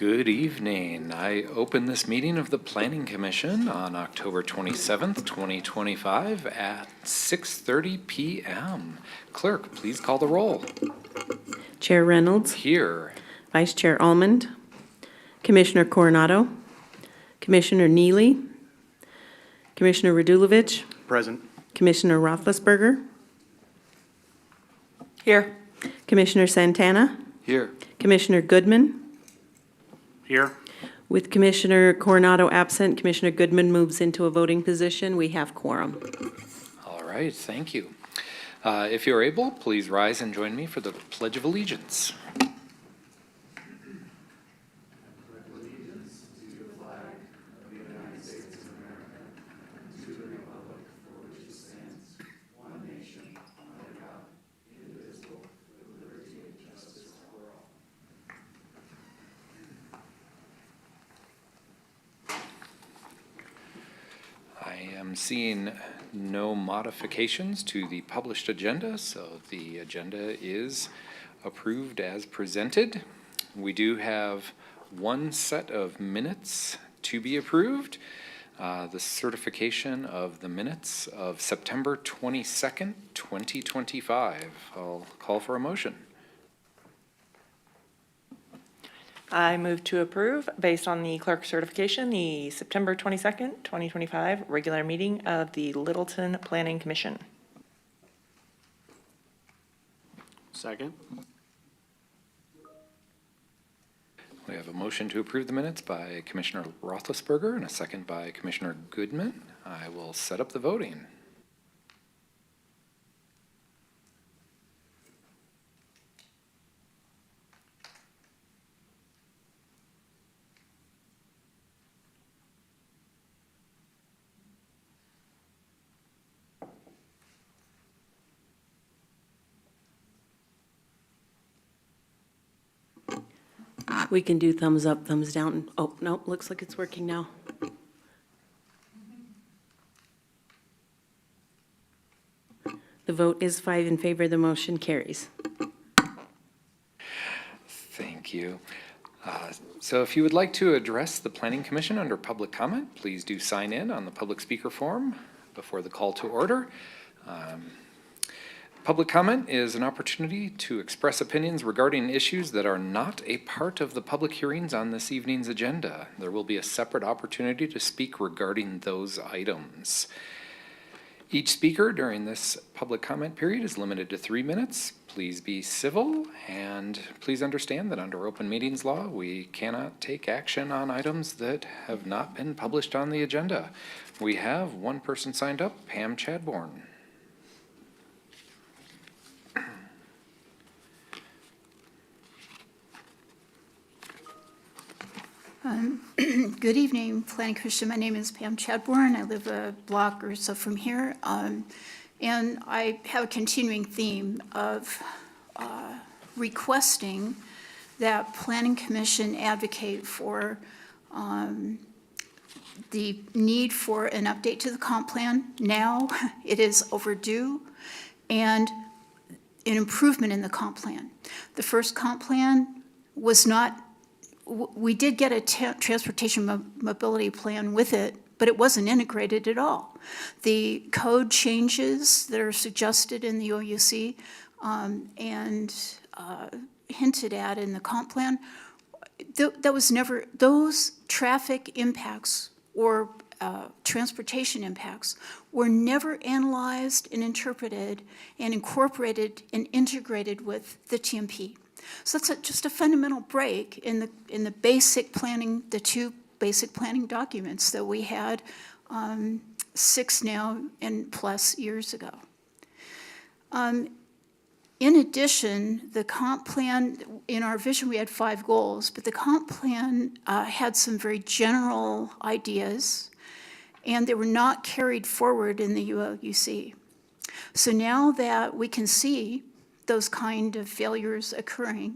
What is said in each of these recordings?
Good evening. I open this meeting of the Planning Commission on October 27th, 2025 at 6:30 p.m. Clerk, please call the roll. Chair Reynolds, Here. Vice Chair Almond, Commissioner Coronado, Commissioner Neely, Commissioner Radulovich, Present. Commissioner Roethlisberger, Here. Commissioner Santana, Here. Commissioner Goodman. Here. With Commissioner Coronado absent, Commissioner Goodman moves into a voting position. We have quorum. All right, thank you. If you're able, please rise and join me for the Pledge of Allegiance. I am seeing no modifications to the published agenda, so the agenda is approved as presented. We do have one set of minutes to be approved. The certification of the minutes of September 22nd, 2025. I'll call for a motion. I move to approve, based on the clerk certification, the September 22nd, 2025 regular meeting of the Littleton Planning Commission. Second. We have a motion to approve the minutes by Commissioner Roethlisberger and a second by Commissioner Goodman. I will set up the voting. We can do thumbs up, thumbs down. Oh, no, looks like it's working now. The vote is 5 in favor. The motion carries. Thank you. So if you would like to address the Planning Commission under public comment, please do sign in on the public speaker form before the call to order. Public comment is an opportunity to express opinions regarding issues that are not a part of the public hearings on this evening's agenda. There will be a separate opportunity to speak regarding those items. Each speaker during this public comment period is limited to 3 minutes. Please be civil, and please understand that under open meetings law, we cannot take action on items that have not been published on the agenda. We have one person signed up, Pam Chadbourne. Good evening, Planning Commission. My name is Pam Chadbourne. I live a block or so from here. And I have a continuing theme of requesting that Planning Commission advocate for the need for an update to the comp plan. Now it is overdue, and an improvement in the comp plan. The first comp plan was not, we did get a transportation mobility plan with it, but it wasn't integrated at all. The code changes that are suggested in the OUC and hinted at in the comp plan, that was never, those traffic impacts or transportation impacts were never analyzed and interpreted and incorporated and integrated with the TMP. So that's just a fundamental break in the basic planning, the two basic planning documents that we had 6 now and plus years ago. In addition, the comp plan, in our vision we had 5 goals, but the comp plan had some very general ideas, and they were not carried forward in the ULUC. So now that we can see those kind of failures occurring,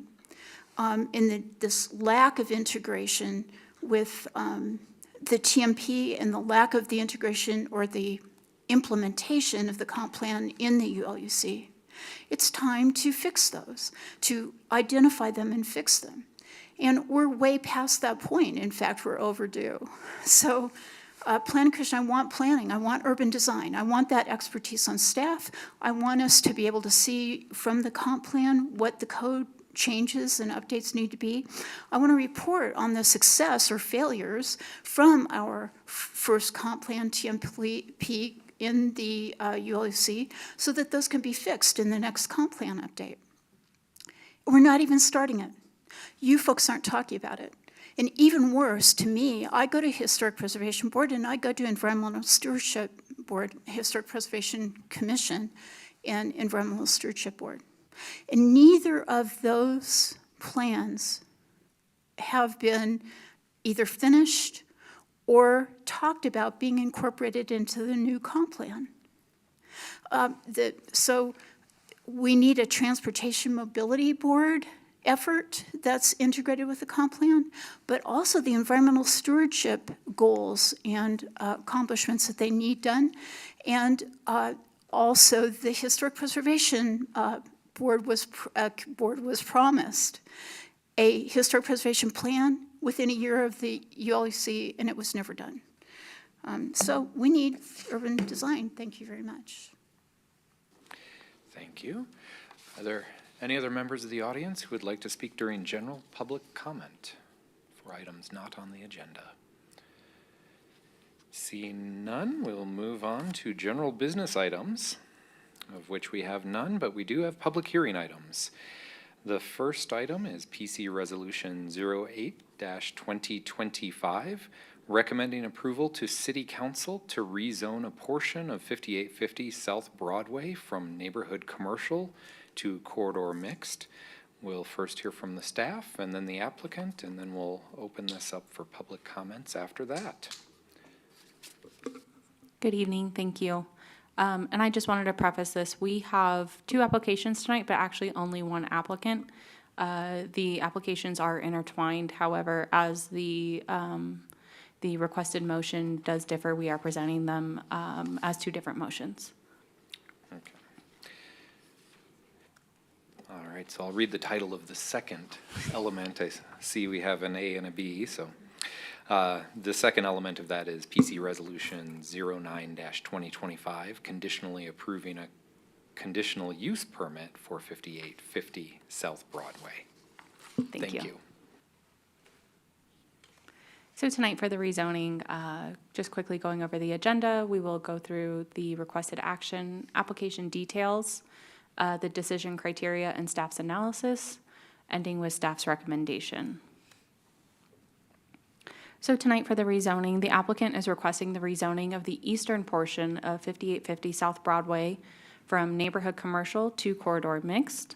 this lack of integration with the TMP and the lack of the integration or the implementation of the comp plan in the ULUC, it's time to fix those, to identify them and fix them. And we're way past that point. In fact, we're overdue. So Planning Commission, I want planning, I want urban design, I want that expertise on staff. I want us to be able to see from the comp plan what the code changes and updates need to be. I want to report on the success or failures from our first comp plan TMP in the ULUC so that those can be fixed in the next comp plan update. We're not even starting it. You folks aren't talking about it. And even worse, to me, I go to Historic Preservation Board and I go to Environmental Stewardship Board, Historic Preservation Commission, and Environmental Stewardship Board. And neither of those plans have been either finished or talked about being incorporated into the new comp plan. So we need a transportation mobility board effort that's integrated with the comp plan, but also the environmental stewardship goals and accomplishments that they need done. And also the Historic Preservation board was promised a historic preservation plan within a year of the ULUC, and it was never done. So we need urban design. Thank you very much. Thank you. Are there any other members of the audience who would like to speak during general public comment for items not on the agenda? Seeing none, we'll move on to general business items, of which we have none, but we do have public hearing items. The first item is PC Resolution 08-2025, recommending approval to City Council to rezone a portion of 5850 South Broadway from neighborhood commercial to corridor mixed. We'll first hear from the staff and then the applicant, and then we'll open this up for public comments after that. Good evening, thank you. And I just wanted to preface this. We have 2 applications tonight, but actually only 1 applicant. The applications are intertwined. However, as the requested motion does differ, we are presenting them as 2 different motions. Okay. All right, so I'll read the title of the second element. I see we have an A and a B, so the second element of that is PC Resolution 09-2025, conditionally approving a conditional use permit for 5850 South Broadway. Thank you. So tonight for the rezoning, just quickly going over the agenda, we will go through the requested action, application details, the decision criteria and staff's analysis, ending with staff's recommendation. So tonight for the rezoning, the applicant is requesting the rezoning of the eastern portion of 5850 South Broadway from neighborhood commercial to corridor mixed.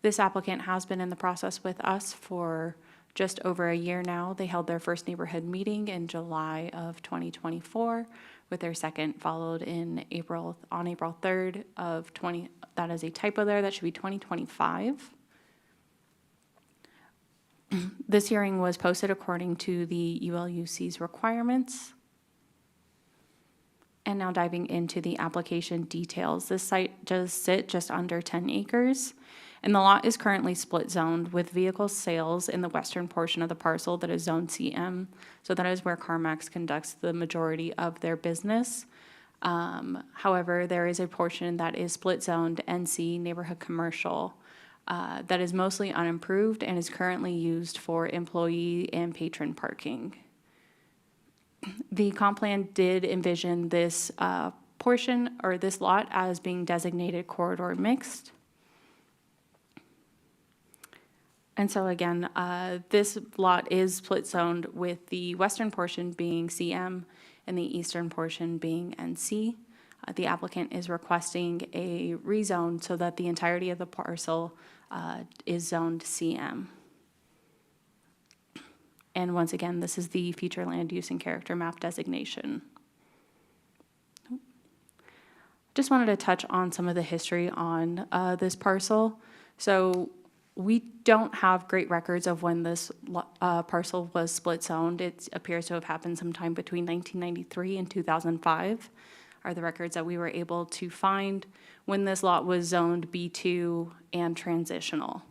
This applicant has been in the process with us for just over a year now. They held their first neighborhood meeting in July of 2024, with their second followed on April 3rd of 20, that is a typo there, that should be 2025. This hearing was posted according to the ULUC's requirements. And now diving into the application details. This site does sit just under 10 acres, and the lot is currently split zoned with vehicle sales in the western portion of the parcel that is zoned CM. So that is where CarMax conducts the majority of their business. However, there is a portion that is split zoned NC, neighborhood commercial, that is mostly unimproved and is currently used for employee and patron parking. The comp plan did envision this portion or this lot as being designated corridor mixed. And so again, this lot is split zoned with the western portion being CM and the eastern portion being NC. The applicant is requesting a rezone so that the entirety of the parcel is zoned CM. And once again, this is the future land use and character map designation. Just wanted to touch on some of the history on this parcel. So we don't have great records of when this parcel was split zoned. It appears to have happened sometime between 1993 and 2005 are the records that we were able to find when this lot was zoned B2 and transitional.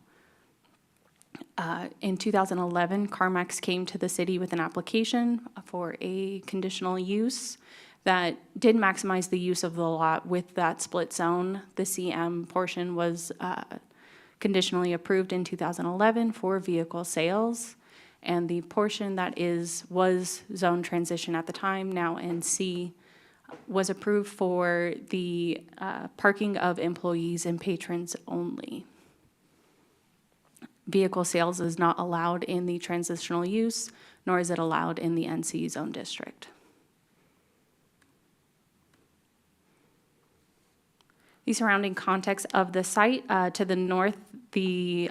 In 2011, CarMax came to the city with an application for a conditional use that did maximize the use of the lot with that split zone. The CM portion was conditionally approved in 2011 for vehicle sales, and the portion that was zone transition at the time, now NC, was approved for the parking of employees and patrons only. Vehicle sales is not allowed in the transitional use, nor is it allowed in the NC zone district. The surrounding context of the site, to the north, the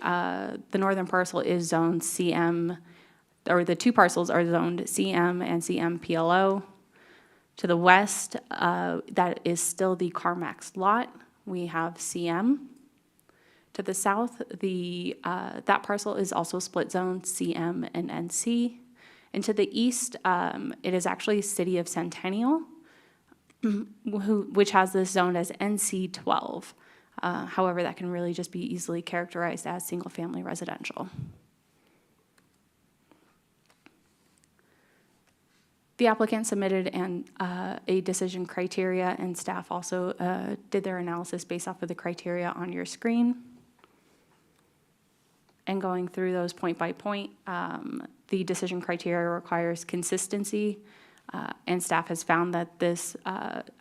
northern parcel is zoned CM, or the two parcels are zoned CM and CM PLO. To the west, that is still the CarMax lot. We have CM. To the south, that parcel is also split zone CM and NC. And to the east, it is actually City of Centennial, which has this zoned as NC12. However, that can really just be easily characterized as single-family residential. The applicant submitted a decision criteria, and staff also did their analysis based off of the criteria on your screen. And going through those point by point, the decision criteria requires consistency, and staff has found that this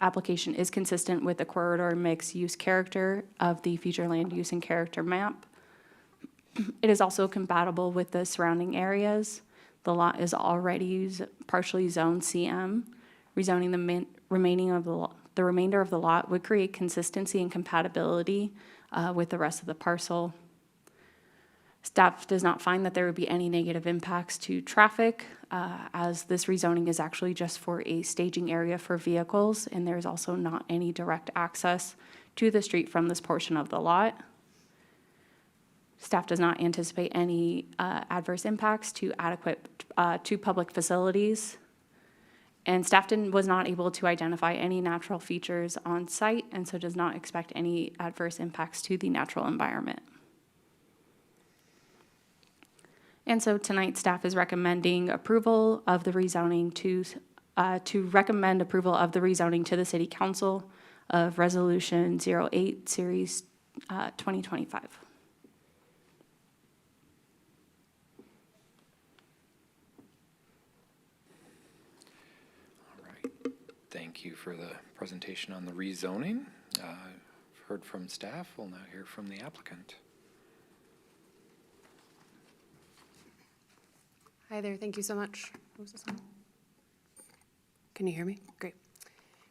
application is consistent with the corridor mixed-use character of the future land use and character map. It is also compatible with the surrounding areas. The lot is already partially zoned CM. Rezoning the remainder of the lot would create consistency and compatibility with the rest of the parcel. Staff does not find that there would be any negative impacts to traffic, as this rezoning is actually just for a staging area for vehicles, and there's also not any direct access to the street from this portion of the lot. Staff does not anticipate any adverse impacts to public facilities. And staff was not able to identify any natural features on site, and so does not expect any adverse impacts to the natural environment. And so tonight, staff is recommending approval of the rezoning to recommend approval of the rezoning to the City Council of Resolution 08, Series 2025. All right. Thank you for the presentation on the rezoning. I've heard from staff. We'll now hear from the applicant. Hi there, thank you so much. What was this on? Can you hear me? Great.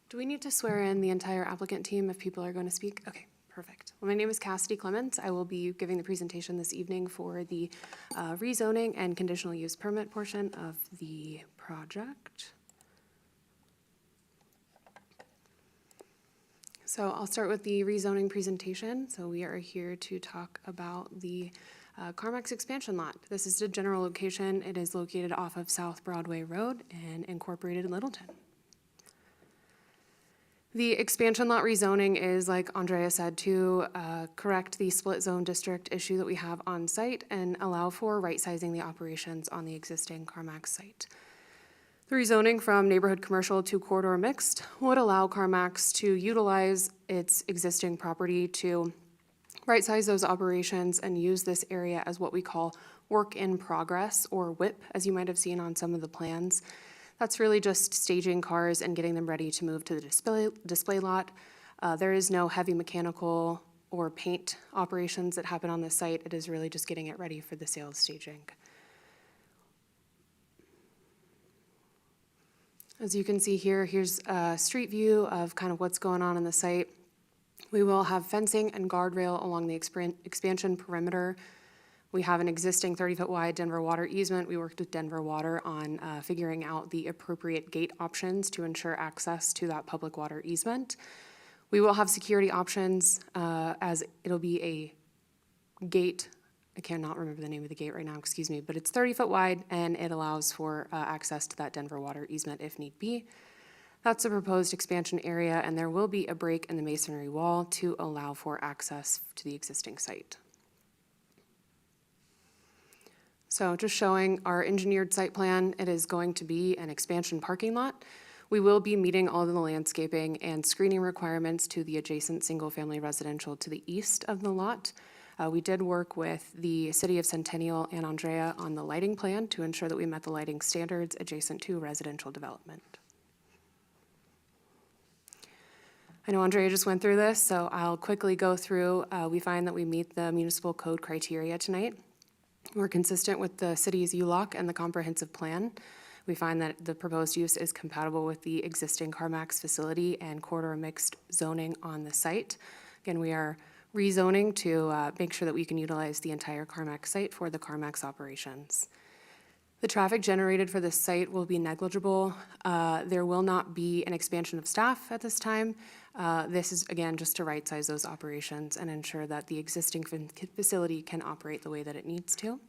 Do we need to swear in the entire applicant team if people are going to speak? Okay, perfect. Well, my name is Cassidy Clements. I will be giving the presentation this evening for the rezoning and conditional use permit portion of the project. So I'll start with the rezoning presentation. So we are here to talk about the CarMax expansion lot. This is the general location. It is located off of South Broadway Road in incorporated Littleton. The expansion lot rezoning is, like Andrea said, to correct the split zone district issue that we have on site and allow for right-sizing the operations on the existing CarMax site. The rezoning from neighborhood commercial to corridor mixed would allow CarMax to utilize its existing property to right-size those operations and use this area as what we call work in progress, or WIP, as you might have seen on some of the plans. That's really just staging cars and getting them ready to move to the display lot. There is no heavy mechanical or paint operations that happen on this site. It is really just getting it ready for the sales staging. As you can see here, here's a street view of kind of what's going on the site. We will have fencing and guardrail along the expansion perimeter. We have an existing 30-foot wide Denver Water easement. We worked with Denver Water on figuring out the appropriate gate options to ensure access to that public water easement. We will have security options as it'll be a gate. I cannot remember the name of the gate right now, excuse me, but it's 30-foot wide and it allows for access to that Denver Water easement if need be. That's a proposed expansion area, and there will be a break in the masonry wall to allow for access to the existing site. So just showing our engineered site plan, it is going to be an expansion parking lot. We will be meeting all of the landscaping and screening requirements to the adjacent single-family residential to the east of the lot. We did work with the City of Centennial and Andrea on the lighting plan to ensure that we met the lighting standards adjacent to residential development. I know Andrea just went through this, so I'll quickly go through. We find that we meet the municipal code criteria tonight. We're consistent with the city's ULOC and the comprehensive plan. We find that the proposed use is compatible with the existing CarMax facility and corridor mixed zoning on the site. Again, we are rezoning to make sure that we can utilize the entire CarMax site for the CarMax operations. The traffic generated for this site will be negligible. There will not be an expansion of staff at this time. This is, again, just to right-size those operations and ensure that the existing facility can operate the way that it needs to.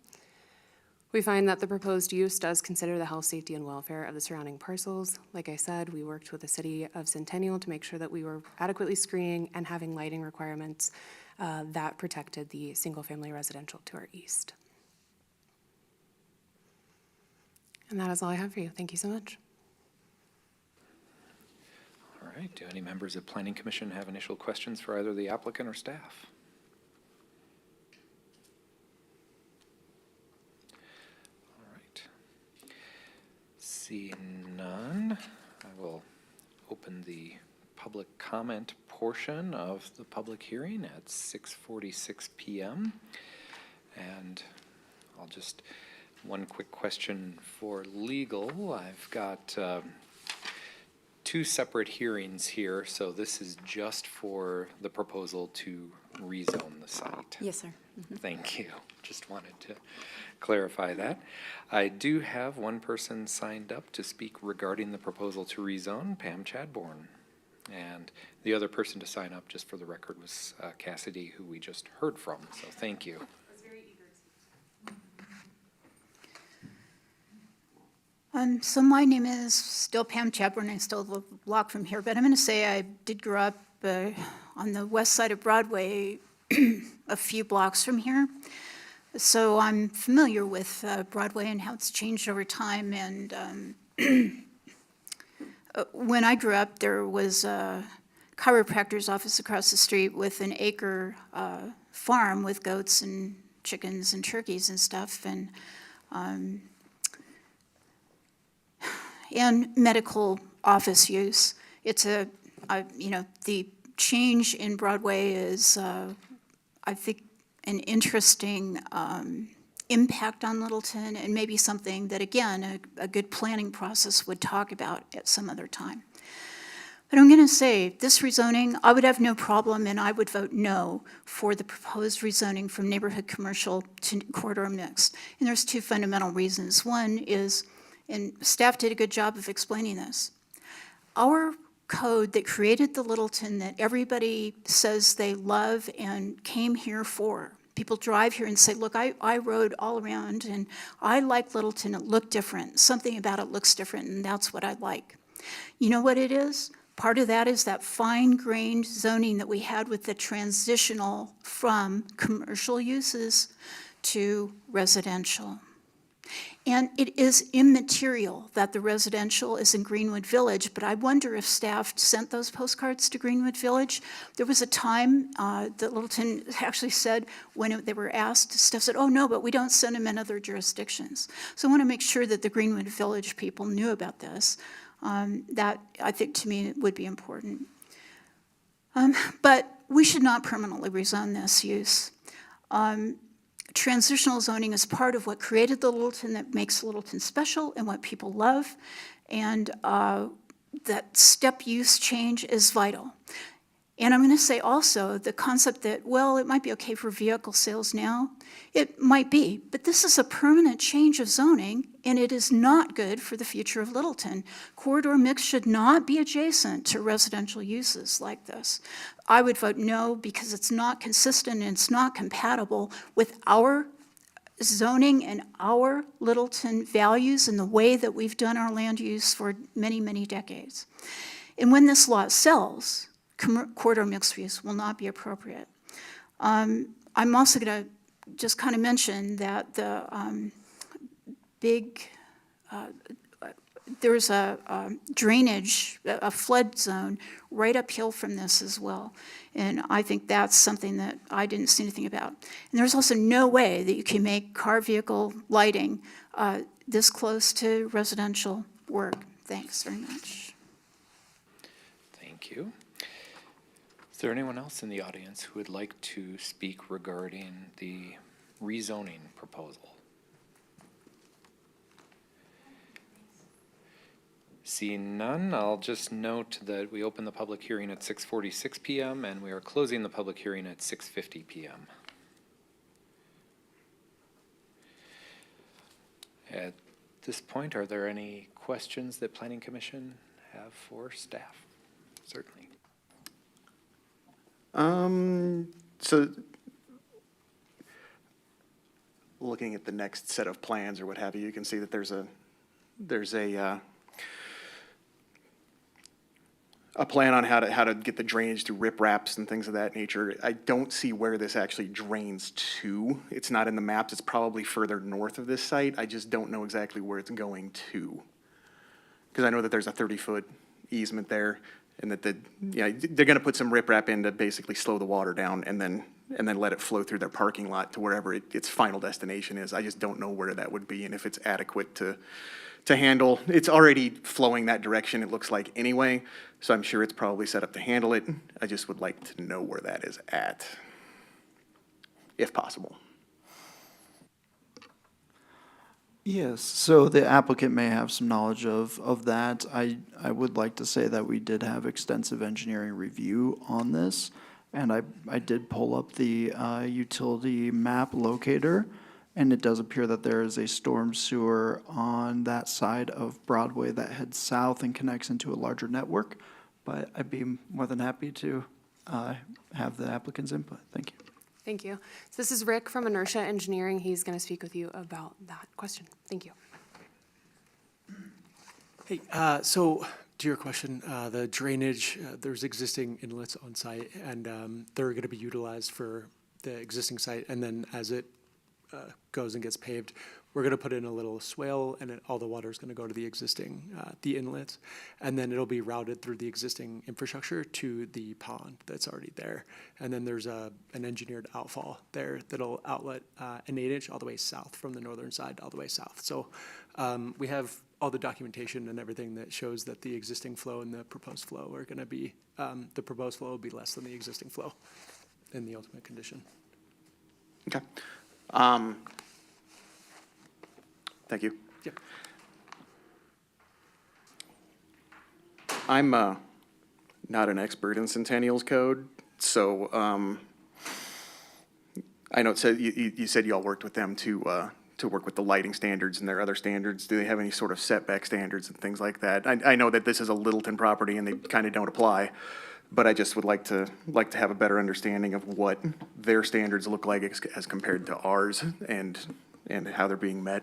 We find that the proposed use does consider the health, safety, and welfare of the surrounding parcels. Like I said, we worked with the City of Centennial to make sure that we were adequately screening and having lighting requirements that protected the single-family residential to our east. And that is all I have for you. Thank you so much. All right, do any members of Planning Commission have initial questions for either the applicant or staff? All right. Seeing none, I will open the public comment portion of the public hearing at 6:46 p.m. And I'll just, one quick question for legal. I've got two separate hearings here, so this is just for the proposal to rezone the site. Yes, sir. Thank you. Just wanted to clarify that. I do have one person signed up to speak regarding the proposal to rezone, Pam Chadbourne. And the other person to sign up, just for the record, was Cassidy, who we just heard from, so thank you. So my name is still Pam Chadbourne. I still live a block from here, but I'm going to say I did grow up on the west side of Broadway, a few blocks from here. So I'm familiar with Broadway and how it's changed over time. And when I grew up, there was a chiropractor's office across the street with an acre farm with goats and chickens and turkeys and stuff. And medical office use. It's the change in Broadway is, I think, an interesting impact on Littleton and maybe something that, again, a good planning process would talk about at some other time. But I'm going to say this rezoning, I would have no problem and I would vote no for the proposed rezoning from neighborhood commercial to corridor mixed. And there's two fundamental reasons. One is, and staff did a good job of explaining this. Our code that created the Littleton that everybody says they love and came here for. People drive here and say, look, I rode all around and I like Littleton. It looked different. Something about it looks different and that's what I like. You know what it is? Part of that is that fine-grained zoning that we had with the transitional from commercial uses to residential. And it is immaterial that the residential is in Greenwood Village, but I wonder if staff sent those postcards to Greenwood Village. There was a time that Littleton actually said, when they were asked, staff said, oh no, but we don't send them in other jurisdictions. So I want to make sure that the Greenwood Village people knew about this. That, I think, to me, would be important. But we should not permanently rezone this use. Transitional zoning is part of what created the Littleton that makes Littleton special and what people love. And that step use change is vital. And I'm going to say also the concept that, well, it might be okay for vehicle sales now. It might be, but this is a permanent change of zoning, and it is not good for the future of Littleton. Corridor mix should not be adjacent to residential uses like this. I would vote no because it's not consistent and it's not compatible with our zoning and our Littleton values and the way that we've done our land use for many, many decades. And when this lot sells, corridor mixed use will not be appropriate. I'm also going to just kind of mention that big, there's a drainage, a flood zone right uphill from this as well. And I think that's something that I didn't see anything about. And there's also no way that you can make car vehicle lighting this close to residential work. Thanks very much. Thank you. Is there anyone else in the audience who would like to speak regarding the rezoning proposal? Seeing none, I'll just note that we opened the public hearing at 6:46 PM and we are closing the public hearing at 6:50 PM. At this point, are there any questions that Planning Commission have for staff? Certainly. So looking at the next set of plans or what have you, you can see that there's a plan on how to get the drainage through ripraps and things of that nature. I don't see where this actually drains to. It's not in the maps. It's probably further north of this site. I just don't know exactly where it's going to. Because I know that there's a 30-foot easement there, and that they're going to put some riprap in to basically slow the water down, and then let it flow through their parking lot to wherever its final destination is. I just don't know where that would be and if it's adequate to handle. It's already flowing that direction, it looks like, anyway, so I'm sure it's probably set up to handle it. I just would like to know where that is at, if possible. Yes, so the applicant may have some knowledge of that. I would like to say that we did have extensive engineering review on this, and I did pull up the utility map locator, and it does appear that there is a storm sewer on that side of Broadway that heads south and connects into a larger network, but I'd be more than happy to have the applicant's input. Thank you. Thank you. So this is Rick from Inertia Engineering. He's going to speak with you about that question. Thank you. Hey, so to your question, the drainage, there's existing inlets on site, and they're going to be utilized for the existing site. And then as it goes and gets paved, we're going to put in a little swale, and all the water is going to go to the existing, the inlets, and then it'll be routed through the existing infrastructure to the pond that's already there. And then there's an engineered outfall there that'll outlet an 8-inch all the way south from the northern side all the way south. So we have all the documentation and everything that shows that the existing flow and the proposed flow are going to be, the proposed flow will be less than the existing flow in the ultimate condition. Okay. Thank you. Yeah. I'm not an expert in Centennial's code, so I know it said you said you all worked with them to work with the lighting standards and their other standards. Do they have any sort of setback standards and things like that? I know that this is a Littleton property and they kind of don't apply, but I just would like to have a better understanding of what their standards look like as compared to ours and how they're being met.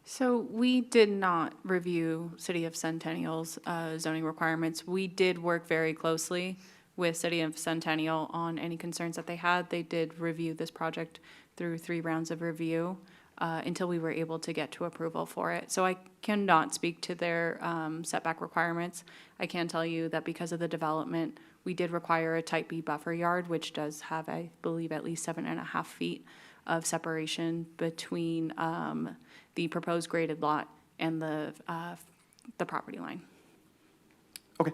So we did not review City of Centennial's zoning requirements. We did work very closely with City of Centennial on any concerns that they had. They did review this project through 3 rounds of review until we were able to get to approval for it. So I cannot speak to their setback requirements. I can tell you that because of the development, we did require a type B buffer yard, which does have, I believe, at least 7.5 feet of separation between the proposed graded lot and the property line. Okay.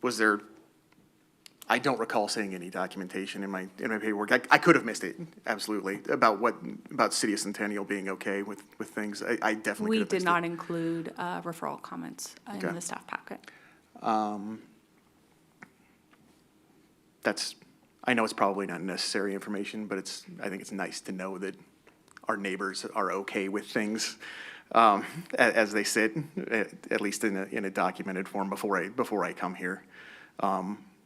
Was there, I don't recall seeing any documentation in my paperwork. I could have missed it, absolutely, about City of Centennial being okay with things. I definitely could have We missed did it. not include referral comments Okay. in the staff packet. I know it's probably not necessary information, but I think it's nice to know that our neighbors are okay with things as they sit, at least in a documented form before I come here.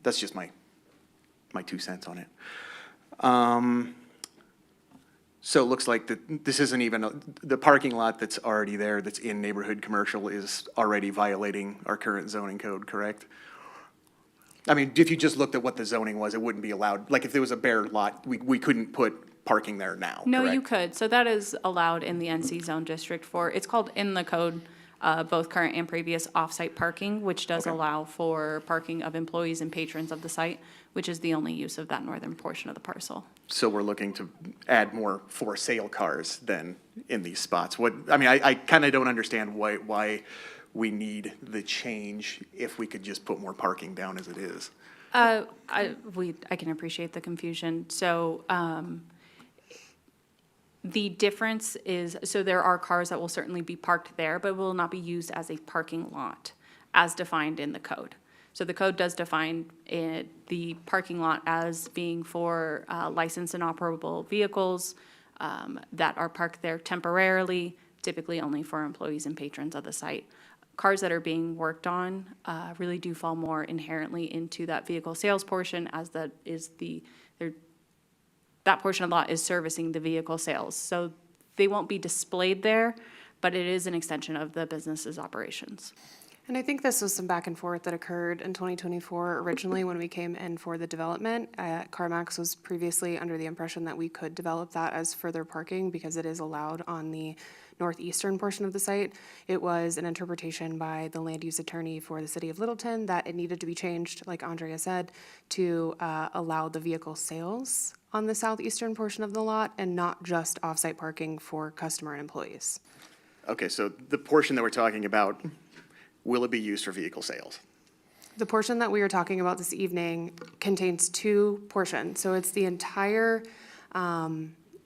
That's just my 2 cents on it. So it looks like this isn't even, the parking lot that's already there, that's in neighborhood commercial, is already violating our current zoning code, correct? I mean, if you just looked at what the zoning was, it wouldn't be allowed. Like, if there was a bare lot, we couldn't put parking there now, No, you correct? could. So that is allowed in the NC zone district for, it's called in the code, both current and previous off-site parking, which does Okay. allow for parking of employees and patrons of the site, which is the only use of that northern portion of the parcel. So we're looking to add more for sale cars then in these spots. I kind of don't understand why we need the change if we could just put more parking down as it is. I can appreciate the confusion. So, the difference is, so there are cars that will certainly be parked there, but will not be used as a parking lot as defined in the code. So the code does define the parking lot as being for licensed and operable vehicles that are parked there temporarily, typically only for employees and patrons of the site. Cars that are being worked on really do fall more inherently into that vehicle sales portion, as that is that portion of the lot is servicing the vehicle sales. So they won't be displayed there, but it is an extension of the business's operations. And I think this was some back and forth that occurred in 2024 originally when we came in for the development. CarMax was previously under the impression that we could develop that as further parking because it is allowed on the northeastern portion of the site. It was an interpretation by the land use attorney for the city of Littleton that it needed to be changed, like Andrea said, to allow the vehicle sales on the southeastern portion of the lot and not just off-site parking for customer and employees. Okay, so the portion that we're talking about, will it be used for vehicle sales? The portion that we are talking about this evening contains two portions. So it's the entire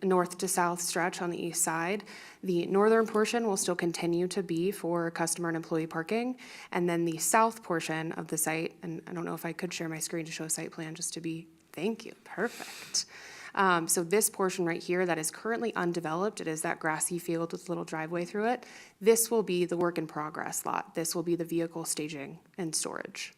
north to south stretch on the east side. The northern portion will still continue to be for customer and employee parking. And then the south portion of the site, and I don't know if I could share my screen to show a site plan just to be, thank you, perfect. So this portion right here that is currently undeveloped, it is that grassy field with a little driveway through it. This will be the work in progress lot. This will be the vehicle staging and storage.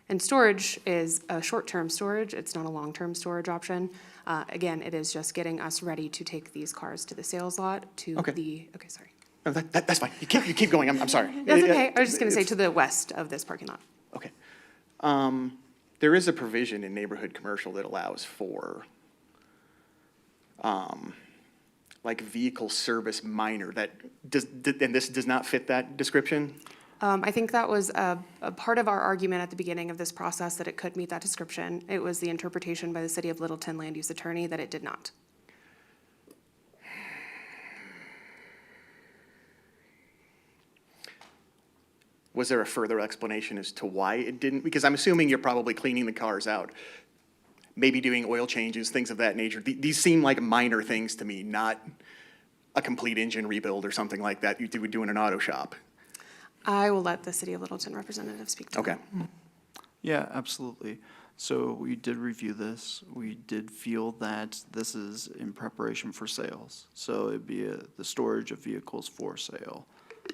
And storage is a short-term storage. It's not a long-term storage option. Again, it is just getting us ready to take these cars to the sales lot to Okay. okay, sorry. No, that's fine. You keep going. I'm sorry. That's okay. I was just gonna say to the west of this parking lot. Okay. There is a provision in neighborhood commercial that allows for, like vehicle service minor and this does not fit that description? I think that was a part of our argument at the beginning of this process, that it could meet that description. It was the interpretation by the city of Littleton land use attorney that it did not. Was there a further explanation as to why it didn't? Because I'm assuming you're probably cleaning the cars out, maybe doing oil changes, things of that nature. These seem like minor things to me, not a complete engine rebuild or something like that you would do in an auto shop. I will let the city of Littleton representative speak to that. Okay. Yeah, absolutely. So we did review this. We did feel that this is in preparation for sales. So it'd be the storage of vehicles for sale.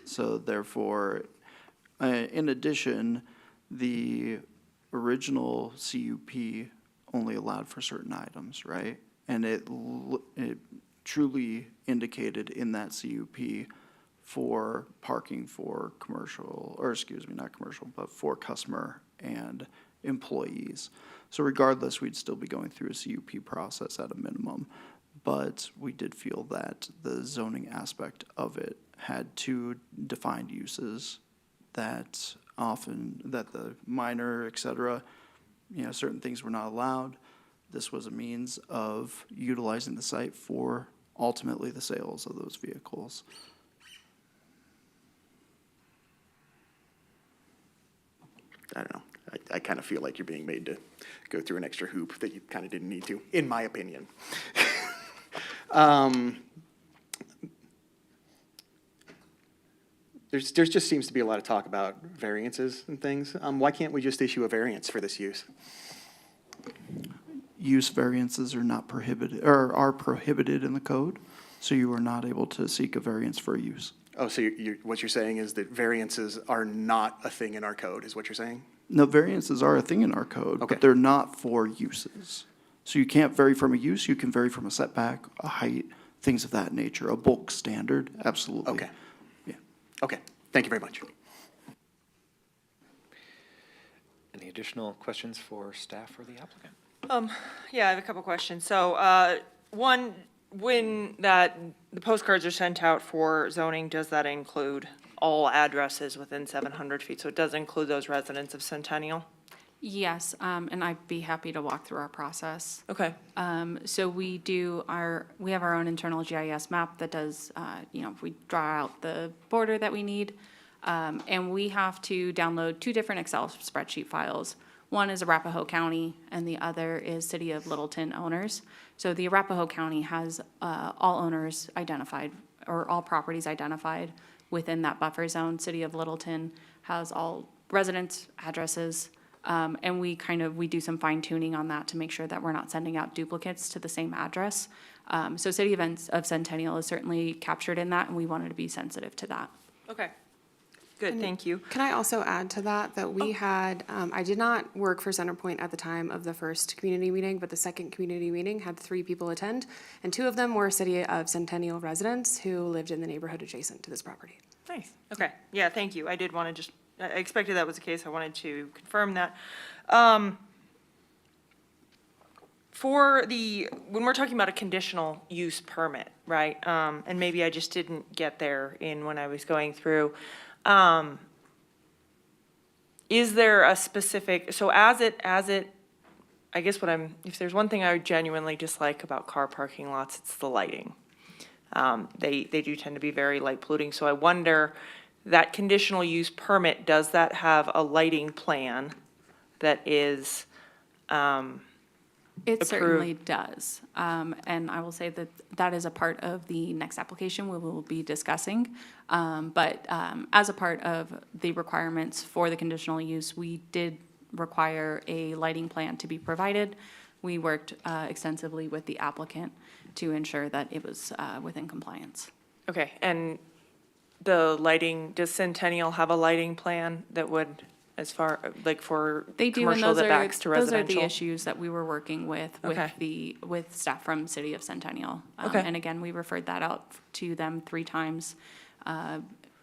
So therefore, in addition, the original CUP only allowed for certain items, right? And it truly indicated in that CUP for parking for commercial, or excuse me, not commercial, but for customer and employees. So regardless, we'd still be going through a CUP process at a minimum. But we did feel that the zoning aspect of it had two defined uses that the minor, et cetera, certain things were not allowed. This was a means of utilizing the site for ultimately the sales of those vehicles. I don't know. I kind of feel like you're being made to go through an extra hoop that you kind of didn't need to, in my opinion. There just seems to be a lot of talk about variances and things. Why can't we just issue a variance for this use? Use variances are not prohibited, or are prohibited in the code, so you are not able to seek a variance for a use. Oh, so what you're saying is that variances are not a thing in our code, is what you're saying? No, variances are a thing in our code, Okay. but they're not for uses. So you can't vary from a use, you can vary from a setback, a height, things of that nature, a bulk standard, absolutely. Okay. Yeah. Okay, thank you very much. Any additional questions for staff or the applicant? Yeah, I have a couple questions. So, One, when the postcards are sent out for zoning, does that include all addresses within 700 feet? So it does include those residents of Centennial? Yes, and I'd be happy to walk through our process. Okay. So we have our own internal GIS map that does, we draw out the border that we need. And we have to download 2 different Excel spreadsheet files. One is Arapahoe County and the other is City of Littleton owners. So the Arapahoe County has all owners identified, or all properties identified within that buffer zone. City of Littleton has all residents' addresses. And we do some fine tuning on that to make sure that we're not sending out duplicates to the same address. So City of Centennial is certainly captured in that, and we wanted to be sensitive to that. Okay. Good, thank you. Can I also add to that, that we had, I did not work for Centerpoint at the time of the first community meeting, but the second community meeting had 3 people attend, and 2 of them were City of Centennial residents who lived in the neighborhood adjacent to this property. Nice. Okay, yeah, thank you. I did want to I expected that was the case. I wanted to confirm that. When we're talking about a conditional use permit, right? And maybe I just didn't get there when I was going through. Is there a specific, so I guess if there's one thing I genuinely dislike about car parking lots, it's the lighting. They do tend to be very light polluting, so I wonder, that conditional use permit, does that have a lighting plan that is, It certainly does. And I will say that that is a part of the next application we will be discussing. But as a part of the requirements for the conditional use, we did require a lighting plan to be provided. We worked extensively with the applicant to ensure that it was within compliance. okay, and the lighting, does Centennial have a lighting plan that would, as far, like for They do, and commercial those that backs to are residential? the issues that we were working with Okay. with staff from City of Centennial. Okay. And again, we referred that out to them 3 times,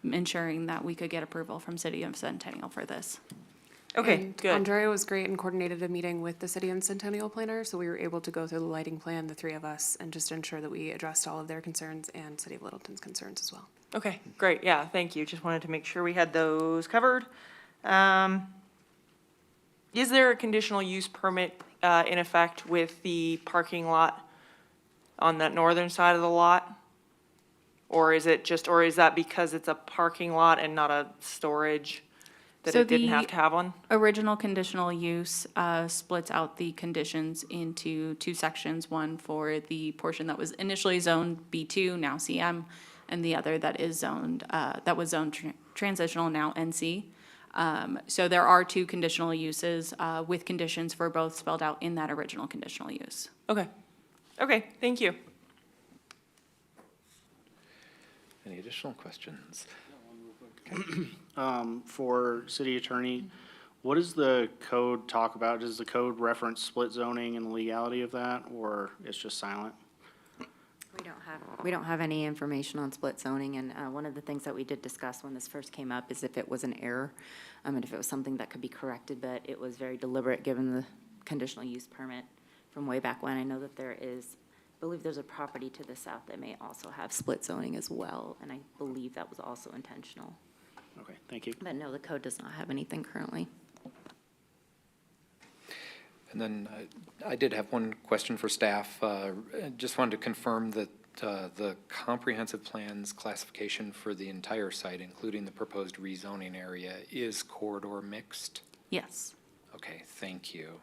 ensuring that we could get approval from City of Centennial for this. Okay, And good. Andrea was great and coordinated a meeting with the City and Centennial planner, so we were able to go through the lighting plan, the 3 of us, and just ensure that we addressed all of their concerns and City of Littleton's concerns as well. Okay, great, yeah, thank you. Just wanted to make sure we had those covered. Is there a conditional use permit in effect with the parking lot on that northern side of the lot? Or is that because it's a parking lot and not a storage, that So it didn't have the to have one? Original conditional use splits out the conditions into 2 sections, one for the portion that was initially zoned B2, now CM, and the other that is zoned, that was zoned transitional, now NC. So there are 2 conditional uses with conditions for both spelled out in that original conditional use. Okay, okay, thank you. Any additional questions? For city attorney, what does the code talk about? Does the code reference split zoning and the legality of that, or it's just silent? We don't have any information on split zoning, and one of the things that we did discuss when this first came up is if it was an error, and if it was something that could be corrected, but it was very deliberate given the conditional use permit from way back when. I know that I believe there's a property to the south that may also have split zoning as well, and I believe that was also intentional. Okay, thank you. But no, the code does not have anything currently. And then I did have one question for staff. Just wanted to confirm that the comprehensive plans classification for the entire site, including the proposed rezoning area, is corridor mixed? Yes. Okay, thank you.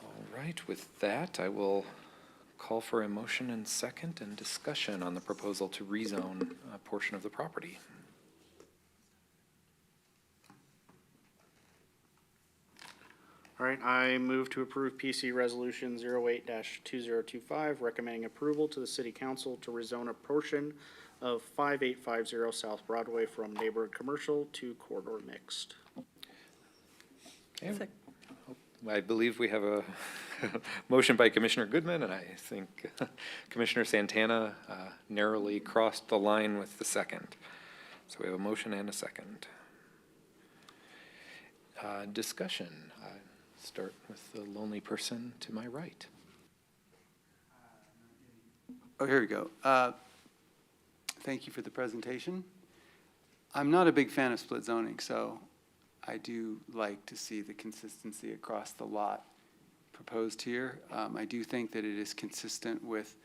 All right, with that, I will call for a motion and second and discussion on the proposal to rezone a portion of the property. All right, I move to approve PC Resolution 08-2025, recommending approval to the city council to rezone a portion of 5850 South Broadway from neighborhood commercial to corridor mixed. Okay. I believe we have a motion by Commissioner Goodman, and I think Commissioner Santana narrowly crossed the line with the second. So we have a motion and a second. Discussion. Start with the lonely person to my right. Oh, here we go. Thank you for the presentation. I'm not a big fan of split zoning, so I do like to see the consistency across the lot proposed here. I do think that it is consistent with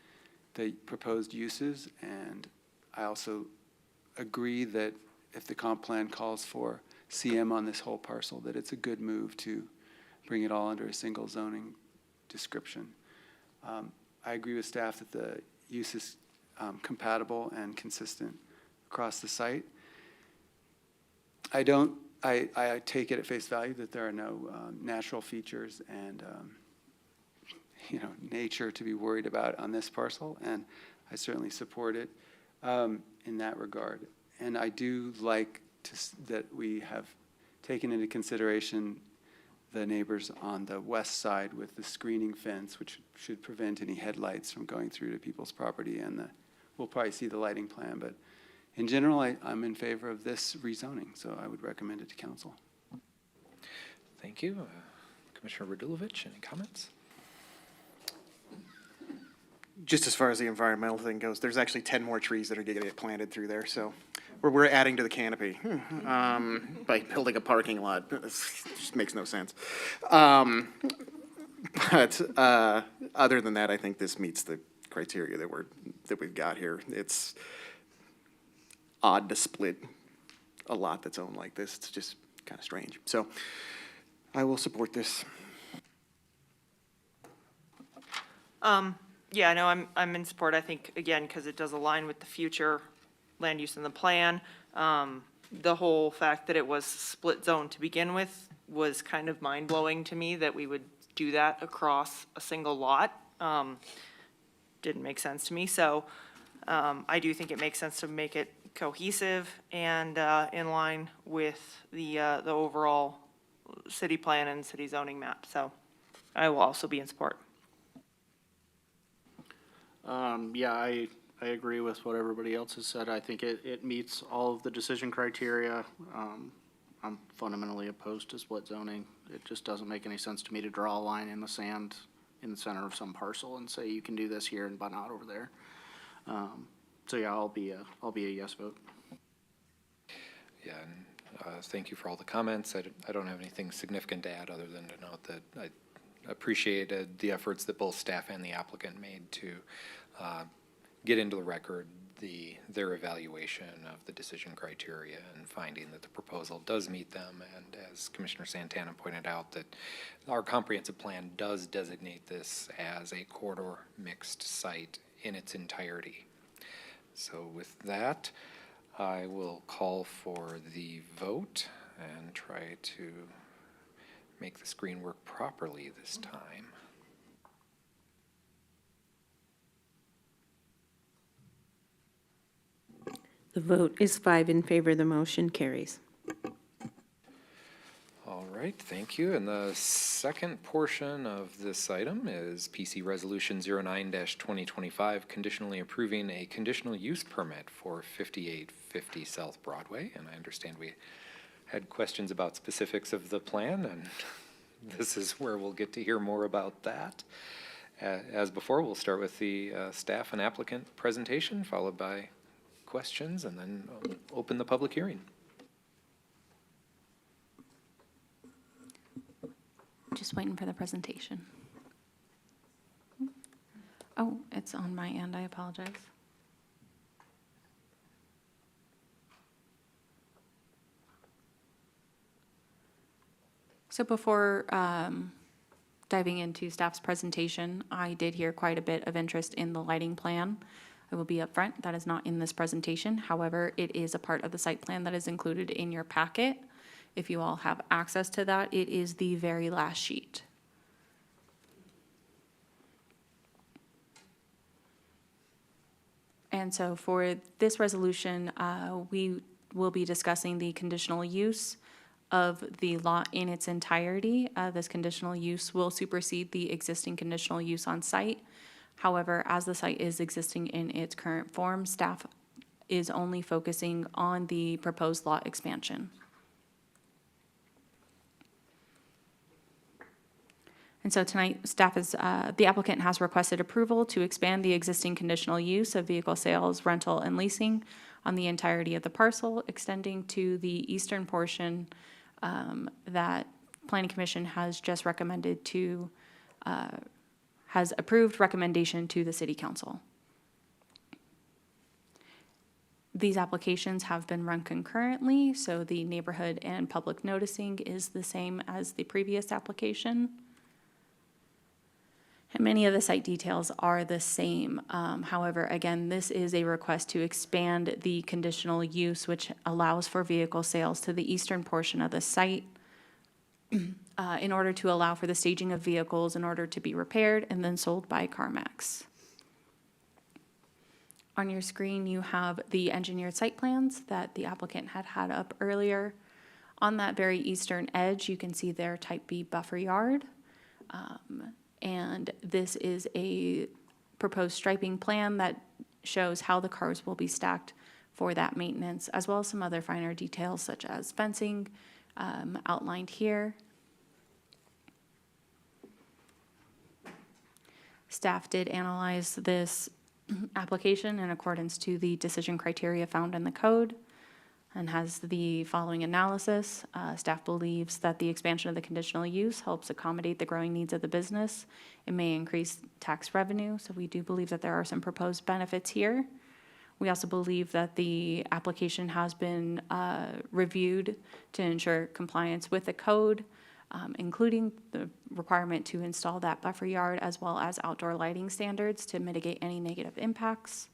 the proposed uses, and I also agree that if the comp plan calls for CM on this whole parcel, that it's a good move to bring it all under a single zoning description. I agree with staff that the use is compatible and consistent across the site. I take it at face value that there are no natural features and nature to be worried about on this parcel, and I certainly support it in that regard. And I do like that we have taken into consideration the neighbors on the west side with the screening fence, which should prevent any headlights from going through to people's property. And we'll probably see the lighting plan, but in general, I'm in favor of this rezoning, so I would recommend it to council. Thank you. Commissioner Radulovich, any comments? Just as far as the environmental thing goes, there's actually 10 more trees that are going to get planted through there, so we're adding to the canopy by building a parking lot. It just makes no sense. But other than that, I think this meets the criteria that we've got here. It's odd to split a lot that's owned like this. It's just kind of strange. So I will support this. Yeah, no, I'm in support, I think, again, because it does align with the future land use in the plan. The whole fact that it was split zone to begin with was kind of mind-blowing to me, that we would do that across a single lot. Didn't make sense to me, so I do think it makes sense to make it cohesive and in line with the overall city plan and city zoning map, so I will also be in support. Yeah, I agree with what everybody else has said. I think it meets all of the decision criteria. I'm fundamentally opposed to split zoning. It just doesn't make any sense to me to draw a line in the sand in the center of some parcel and say you can do this here but not over there. So yeah, I'll be a yes vote. Yeah, and thank you for all the comments. I don't have anything significant to add other than to note that I appreciated the efforts that both staff and the applicant made to get into the record their evaluation of the decision criteria and finding that the proposal does meet them. And as Commissioner Santana pointed out, that our comprehensive plan does designate this as a corridor mixed site in its entirety. So with that, I will call for the vote and try to make the screen work properly this time. The vote is 5 in favor. The motion carries. All right, thank you. And the second portion of this item is PC Resolution 09-2025, conditionally approving a conditional use permit for 5850 South Broadway. And I understand we had questions about specifics of the plan, and this is where we'll get to hear more about that. As before, we'll start with the staff and applicant presentation, followed by questions, and then open the public hearing. Just waiting for the presentation. Oh, it's on my end. I apologize. So before diving into staff's presentation, I did hear quite a bit of interest in the lighting plan. I will be upfront, that is not in this presentation. However, it is a part of the site plan that is included in your packet. If you all have access to that, it is the very last sheet. And so for this resolution, we will be discussing the conditional use of the lot in its entirety. This conditional use will supersede the existing conditional use on site. However, as the site is existing in its current form, staff is only focusing on the proposed lot expansion. And so tonight, staff is, the applicant has requested approval to expand the existing conditional use of vehicle sales, rental, and leasing on the entirety of the parcel, extending to the eastern portion that Planning Commission has just recommended to, has approved recommendation to the City Council. These applications have been run concurrently, so the neighborhood and public noticing is the same as the previous application. And many of the site details are the same. However, again, this is a request to expand the conditional use, which allows for vehicle sales to the eastern portion of the site in order to allow for the staging of vehicles in order to be repaired and then sold by CarMax. On your screen, you have the engineered site plans that the applicant had up earlier. On that very eastern edge, you can see their type B buffer yard. And this is a proposed striping plan that shows how the cars will be stacked for that maintenance, as well as some other finer details such as fencing outlined here. Staff did analyze this application in accordance to the decision criteria found in the code and has the following analysis. Staff believes that the expansion of the conditional use helps accommodate the growing needs of the business. It may increase tax revenue, so we do believe that there are some proposed benefits here. We also believe that the application has been reviewed to ensure compliance with the code, including the requirement to install that buffer yard as well as outdoor lighting standards to mitigate any negative impacts.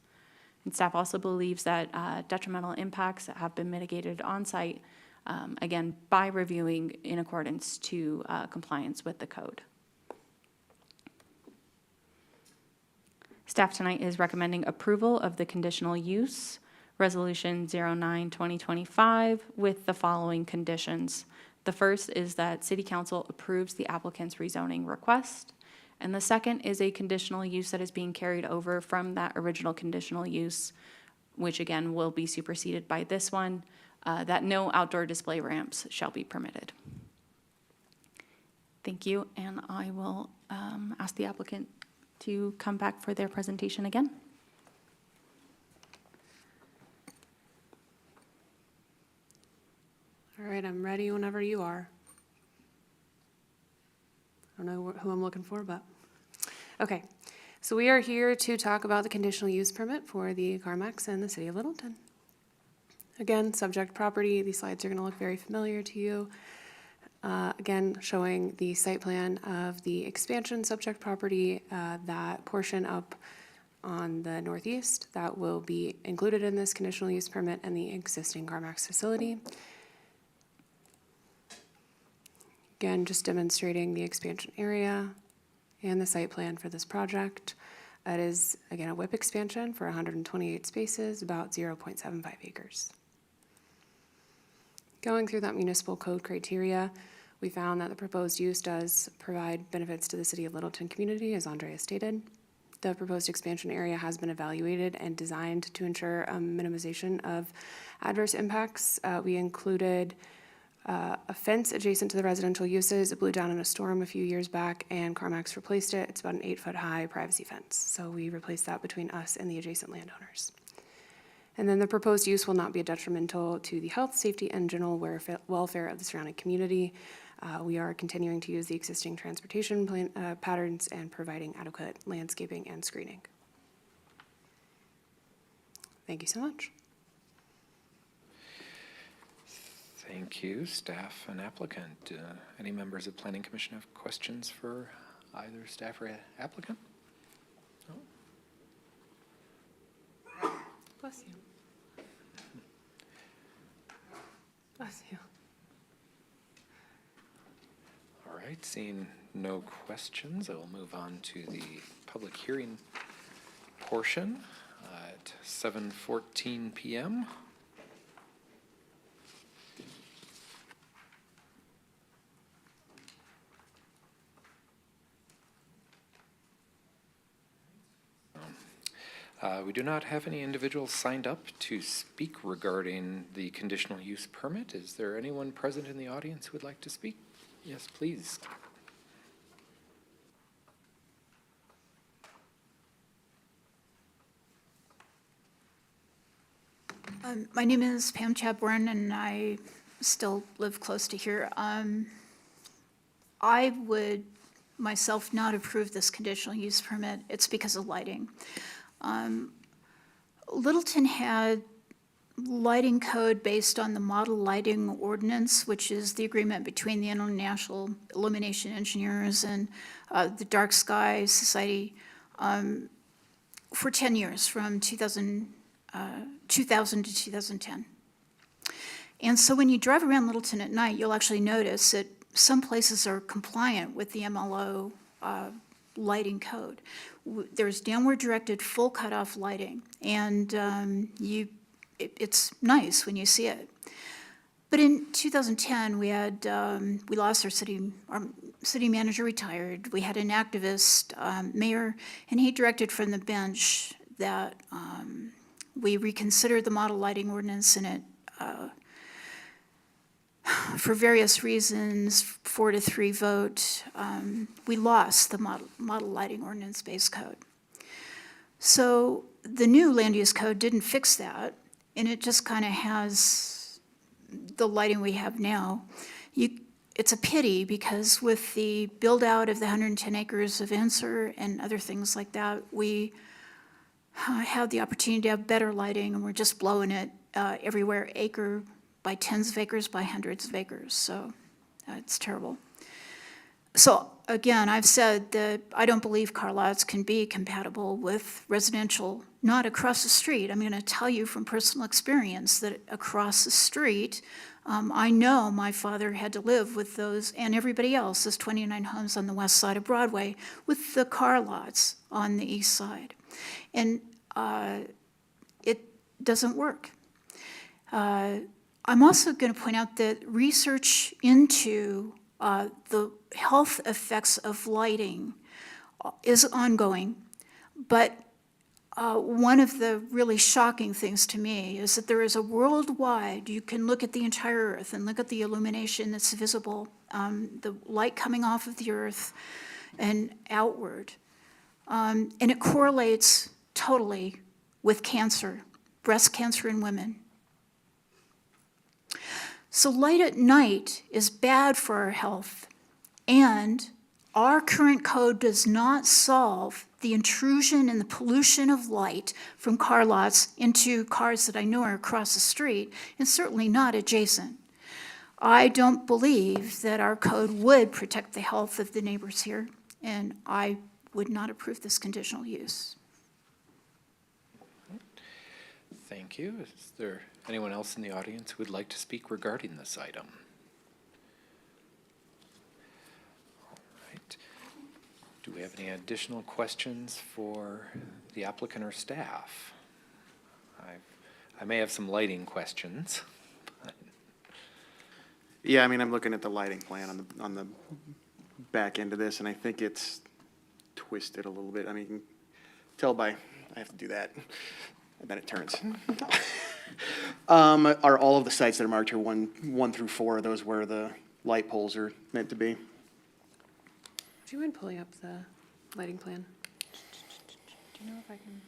And staff also believes that detrimental impacts have been mitigated on site, again, by reviewing in accordance to compliance with the code. Staff tonight is recommending approval of the conditional use, Resolution 09-2025, with the following conditions. The first is that City Council approves the applicant's rezoning request. And the second is a conditional use that is being carried over from that original conditional use, which again will be superseded by this one, that no outdoor display ramps shall be permitted. Thank you, and I will ask the applicant to come back for their presentation again. All right, I'm ready whenever you are. I don't know who I'm looking for, but, okay. So we are here to talk about the conditional use permit for the CarMax and the City of Littleton. Again, subject property, these slides are gonna look very familiar to you. Again, showing the site plan of the expansion subject property, that portion up on the northeast that will be included in this conditional use permit and the existing CarMax facility. Again, just demonstrating the expansion area and the site plan for this project. It is, again, a WIP expansion for 128 spaces, about 0.75 acres. Going through that municipal code criteria, we found that the proposed use does provide benefits to the City of Littleton community, as Andrea stated. The proposed expansion area has been evaluated and designed to ensure a minimization of adverse impacts. We included a fence adjacent to the residential uses. It blew down in a storm a few years back, and CarMax replaced it. It's about an 8-foot-high privacy fence, so we replaced that between us and the adjacent landowners. And then the proposed use will not be detrimental to the health, safety, and general welfare of the surrounding community. We are continuing to use the existing transportation patterns and providing adequate landscaping and screening. Thank you so much. Thank you, staff and applicant. Any members of Planning Commission have questions for either staff or applicant? No? Bless you. Bless you. All right, seeing no questions, I will move on to the public hearing portion at 7:14 p.m. We do not have any individuals signed up to speak regarding the conditional use permit. Is there anyone present in the audience who would like to speak? Yes, please. My name is Pam Chadbourne, and I still live close to here. I would myself not approve this conditional use permit. It's because of lighting. Littleton had lighting code based on the model lighting ordinance, which is the agreement between the International Illumination Engineers and the Dark Sky Society, for 10 years, from 2000 to 2010. And so when you drive around Littleton at night, you'll actually notice that some places are compliant with the MLO lighting code. There's downward directed full cutoff lighting, and it's nice when you see it. But in 2010, we lost our city manager retired. We had an activist mayor, and he directed from the bench that we reconsider the model lighting ordinance, and it, for various reasons, 4-3 vote, we lost the model lighting ordinance base code. So the new land use code didn't fix that, and it just kind of has the lighting we have now. It's a pity, because with the build out of the 110 acres of Answer and other things like that, we had the opportunity to have better lighting, and we're just blowing it everywhere, acre by tens of acres by hundreds of acres. So it's terrible. So again, I've said that I don't believe car lots can be compatible with residential, not across the street. I'm going to tell you from personal experience that across the street, I know my father had to live with those, and everybody else, those 29 homes on the west side of Broadway, with the car lots on the east side. And it doesn't work. I'm also going to point out that research into the health effects of lighting is ongoing, but one of the really shocking things to me is that there is a worldwide, you can look at the entire Earth and look at the illumination that's visible, the light coming off of the Earth and outward, and it correlates totally with cancer, breast cancer in women. So light at night is bad for our health, and our current code does not solve the intrusion and the pollution of light from car lots into cars that I know are across the street, and certainly not adjacent. I don't believe that our code would protect the health of the neighbors here, and I would not approve this conditional use. Thank you. Is there anyone else in the audience who would like to speak regarding this item? All right. Do we have any additional questions for the applicant or staff? I may have some lighting questions. Yeah, I mean, I'm looking at the lighting plan on the back end of this, and I think it's twisted a little bit. I mean, you can tell by, I have to do that, and then it turns. Are all of the sites that are marked here, 1 through 4, are those where the light poles are meant to be? Do you mind pulling up the lighting plan? Do you know if I can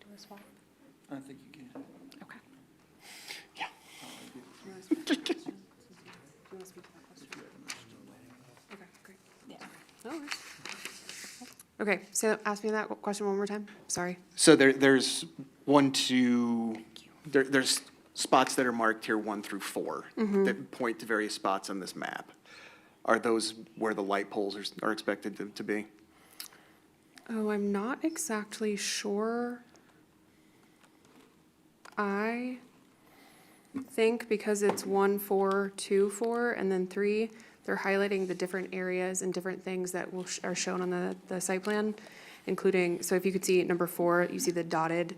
do a swap? I think you can. Okay. Yeah. Do you want to speak to that question? Okay, great. Yeah. No worries. Okay, so ask me that question one more time. Sorry. So there's 1, 2, there's spots that are marked here 1 through 4 that point to various spots on this map. Are those where the light poles are expected to be? Oh, I'm not exactly sure. I think because it's 1, 4, 2, 4, and then 3, they're highlighting the different areas and different things that are shown on the site plan, including, so if you could see number 4, you see the dotted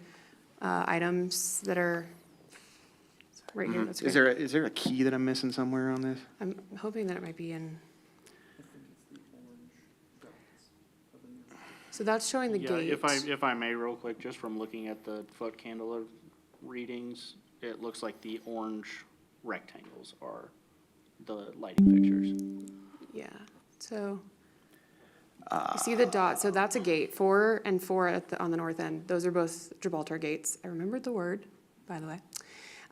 items that are right here. That's Is great. there a key that I'm missing somewhere on this? I'm hoping that it might be in. So that's showing the Yeah, gate. if I may, real quick, just from looking at the foot candle readings, it looks like the orange rectangles are the lighting fixtures. Yeah, so you see the dot, so that's a gate, 4 and 4 on the north end. Those are both Gibraltar gates. I remembered the word, by the way.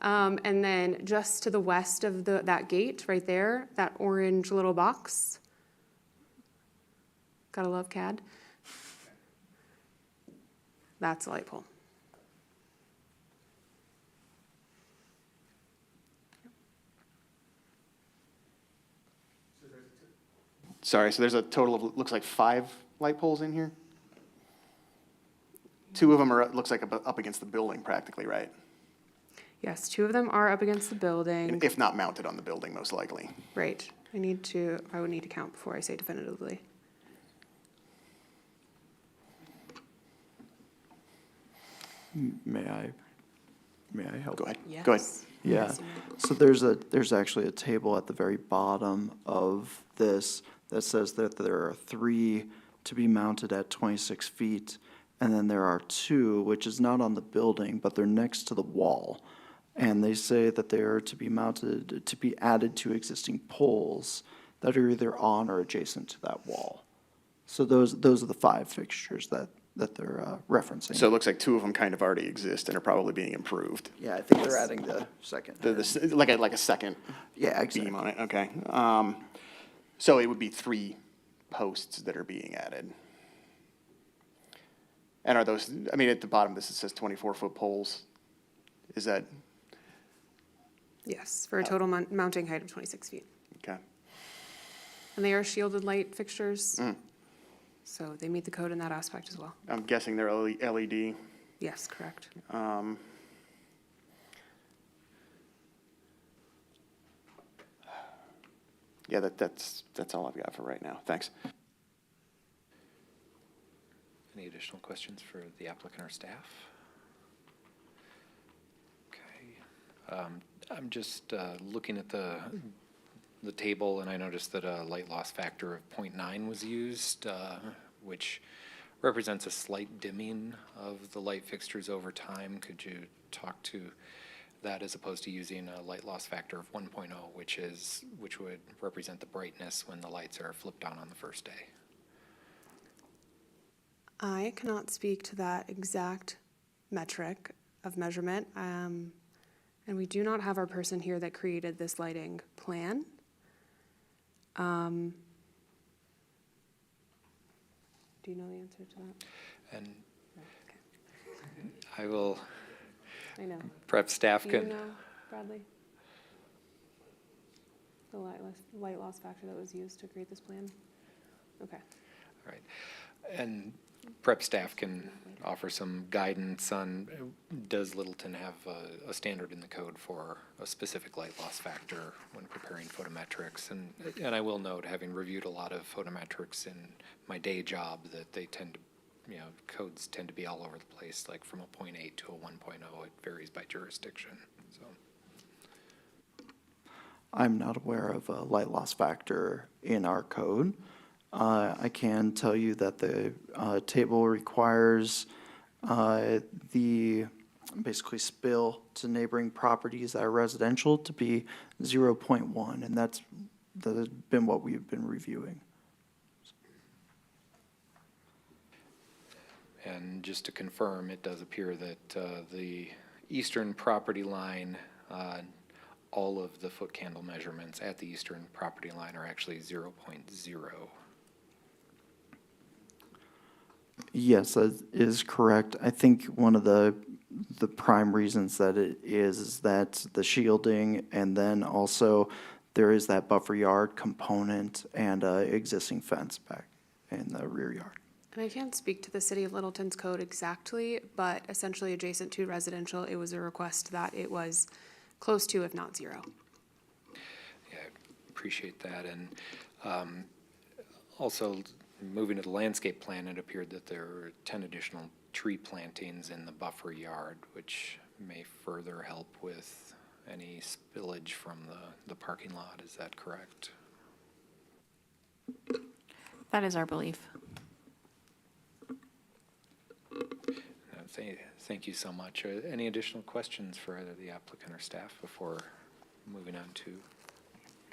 And then just to the west of that gate, right there, that orange little box. Gotta love CAD. That's a light pole. Sorry, so there's a total of, looks like 5 light poles in here? 2 of them are, looks like up against the building practically, right? Yes, 2 of them are up against the building. If not mounted on the building, most likely. Right. I would need to count before I say definitively. May I help? Go ahead. Go ahead. Yeah, so there's actually a table at the very bottom of this that says that there are 3 to be mounted at 26 feet, and then there are 2, which is not on the building, but they're next to the wall. And they say that they are to be mounted, to be added to existing poles that are either on or adjacent to that wall. So those are the 5 fixtures that they're referencing. So it looks like 2 of them kind of already exist and are probably being improved. Yeah, I think they're adding the second. Like a second Yeah, exactly. beam on it, okay. So it would be 3 posts that are being added. And are those, I mean, at the bottom, this, it says 24-foot poles. Is that, Yes, for a total mounting height of 26 feet. okay. And they are shielded light fixtures. So they meet the code in that aspect as well. I'm guessing they're LED. Yes, correct. Yeah, that's all I've got for right now. Thanks. Any additional questions for the applicant or staff? Okay. I'm just looking at the table, and I noticed that a light loss factor of 0.9 was used, which represents a slight dimming of the light fixtures over time. Could you talk to that as opposed to using a light loss factor of 1.0, which would represent the brightness when the lights are flipped on the first day? I cannot speak to that exact metric of measurement. And we do not have our person here that created this lighting plan. Do you know the answer to that? And No, okay. I will, I know. perhaps staff Do you can. know, Bradley? The light loss factor that was used to create this plan? Okay. All right. And perhaps staff can offer some guidance on, does Littleton have a standard in the code for a specific light loss factor when preparing photometrics? And I will note, having reviewed a lot of photometrics in my day job, that they tend to, codes tend to be all over the place, like from a 0.8 to a 1.0. It varies by jurisdiction, so. I'm not aware of a light loss factor in our code. I can tell you that the table requires the basically spill to neighboring properties that are residential to be 0.1, and that has been what we've been reviewing. And just to confirm, it does appear that the eastern property line, all of the foot candle measurements at the eastern property line are actually 0.0. Yes, that is correct. I think one of the prime reasons that it is that the shielding, and then also there is that buffer yard component and existing fence back in the rear yard. And I can't speak to the City of Littleton's code exactly, but essentially adjacent to residential, it was a request that it was close to, if not 0. Yeah, appreciate that. And also, moving to the landscape plan, it appeared that there were 10 additional tree plantings in the buffer yard, which may further help with any spillage from the parking lot. Is that correct? That is our belief. Thank you so much. Any additional questions for either the applicant or staff before moving on to?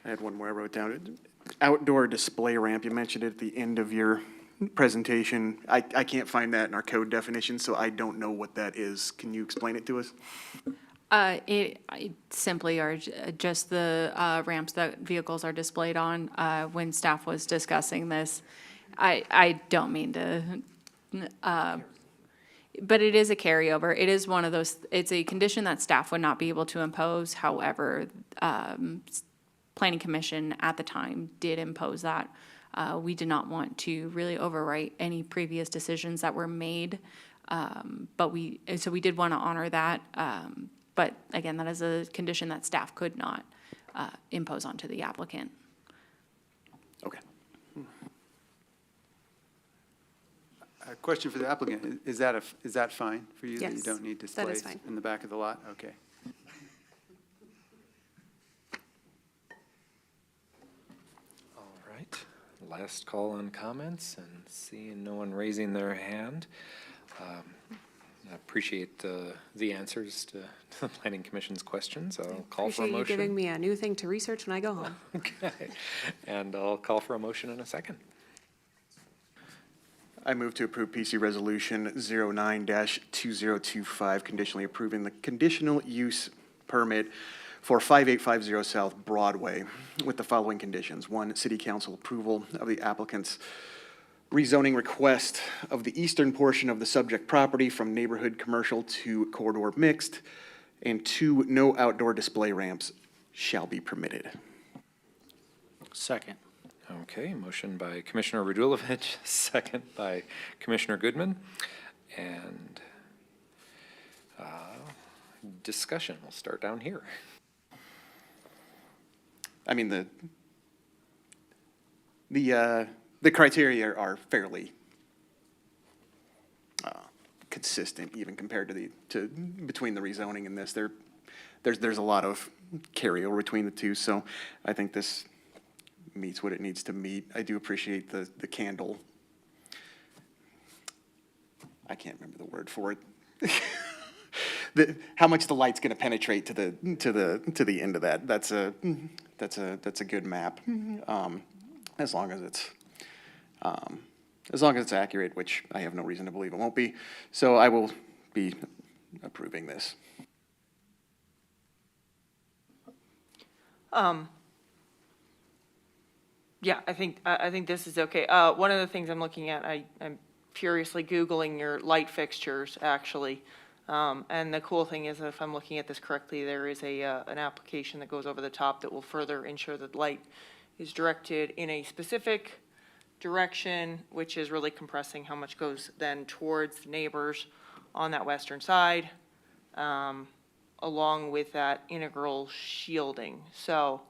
I had one more I wrote down. Outdoor display ramp, you mentioned it at the end of your presentation. I can't find that in our code definition, so I don't know what that is. Can you explain it to us? It simply are just the ramps that vehicles are displayed on. When staff was discussing this, I don't mean to, but it is a carryover. It is one of those, it's a condition that staff would not be able to impose. However, Planning Commission at the time did impose that. We did not want to really overwrite any previous decisions that were made. So we did want to honor that. But again, that is a condition that staff could not impose onto the applicant. Okay. A question for the applicant, is that fine for you? That you Yes, don't need that is displays fine. in the back of the lot? Okay. All right, last call on comments, and seeing no one raising their hand. I appreciate the answers to the Planning Commission's questions. I'll call for a Appreciate you giving motion. me a new thing to research when I go home. Okay, and I'll call for a motion in a second. I move to approve PC Resolution 09-2025, conditionally approving the conditional use permit for 5850 South Broadway with the following conditions. One, city council approval of the applicant's rezoning request of the eastern portion of the subject property from neighborhood commercial to corridor mixed. And two, no outdoor display ramps shall be permitted. Second. Okay, motion by Commissioner Radulovich, second by Commissioner Goodman. And discussion, we'll start down here. I mean, the criteria are fairly consistent, even compared to between the rezoning and this. There's a lot of carryover between the two, so I think this meets what it needs to meet. I do appreciate the candle. I can't remember the word for it. How much the light's gonna penetrate to the end of that. That's a good map. As long as it's accurate, which I have no reason to believe it won't be. So I will be approving this. Yeah, I think this is okay. One of the things I'm looking at, I'm furiously Googling your light fixtures, actually. And the cool thing is, if I'm looking at this correctly, there is an application that goes over the top that will further ensure that light is directed in a specific direction, which is really compressing how much goes then towards neighbors on that western side, along with that integral shielding. So,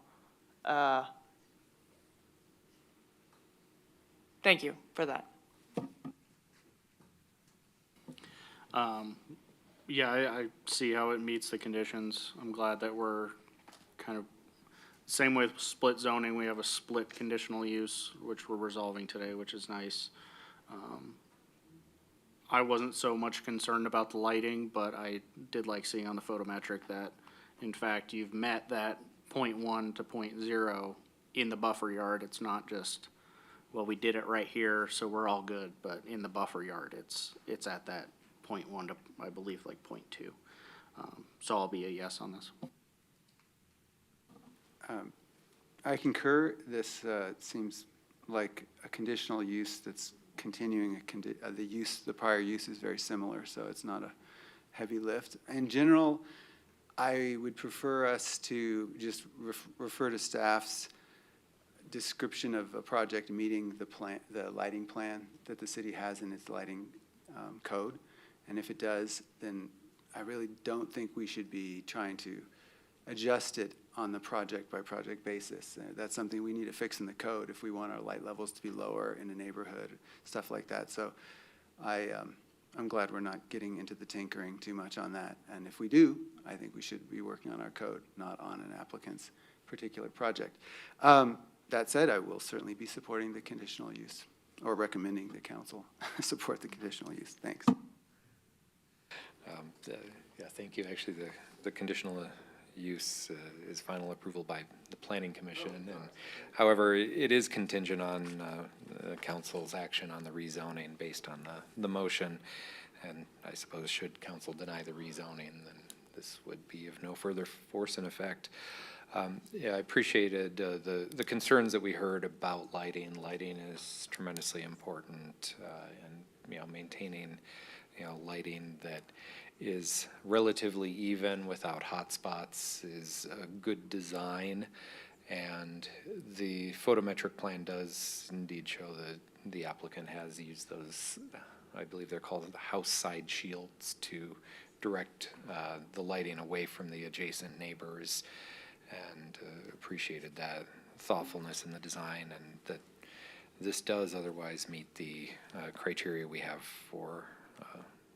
thank you for that. Yeah, I see how it meets the conditions. I'm glad that we're kind of, same with split zoning, we have a split conditional use, which we're resolving today, which is nice. I wasn't so much concerned about the lighting, but I did like seeing on the photometric that, in fact, you've met that 0.1 to 0.0 in the buffer yard. It's not just, well, we did it right here, so we're all good, but in the buffer yard, it's at that 0.1 to, I believe, like 0.2. So I'll be a yes on this. I concur. This seems like a conditional use that's continuing the prior use is very similar, so it's not a heavy lift. In general, I would prefer us to just refer to staff's description of a project meeting the lighting plan that the city has in its lighting code. And if it does, then I really don't think we should be trying to adjust it on the project-by-project basis. That's something we need to fix in the code if we want our light levels to be lower in a neighborhood, stuff like that. So I'm glad we're not getting into the tinkering too much on that. And if we do, I think we should be working on our code, not on an applicant's particular project. That said, I will certainly be supporting the conditional use, or recommending the council support the conditional use. Thanks. Yeah, thank you. Actually, the conditional use is final approval by the Planning Commission. And however, it is contingent on the council's action on the rezoning based on the motion. And I suppose should council deny the rezoning, then this would be of no further force and effect. Yeah, I appreciated the concerns that we heard about lighting. Lighting is tremendously important, and maintaining lighting that is relatively even without hot spots is a good design. And the photometric plan does indeed show that the applicant has used those, I believe they're called the house side shields, to direct the lighting away from the adjacent neighbors, and appreciated that thoughtfulness in the design, and that this does otherwise meet the criteria we have for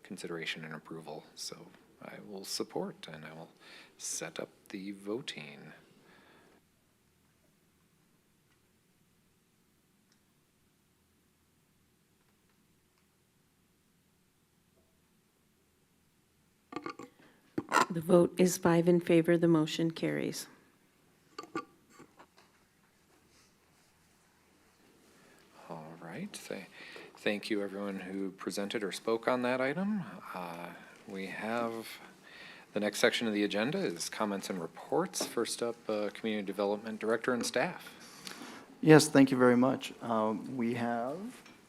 consideration and approval. So I will support, and I will set up the voting. The vote is 5 in favor. The motion carries. All right. Thank you, everyone who presented or spoke on that item. We have the next section of the agenda is comments and reports. First up, Community Development Director and staff. Yes, thank you very much. We have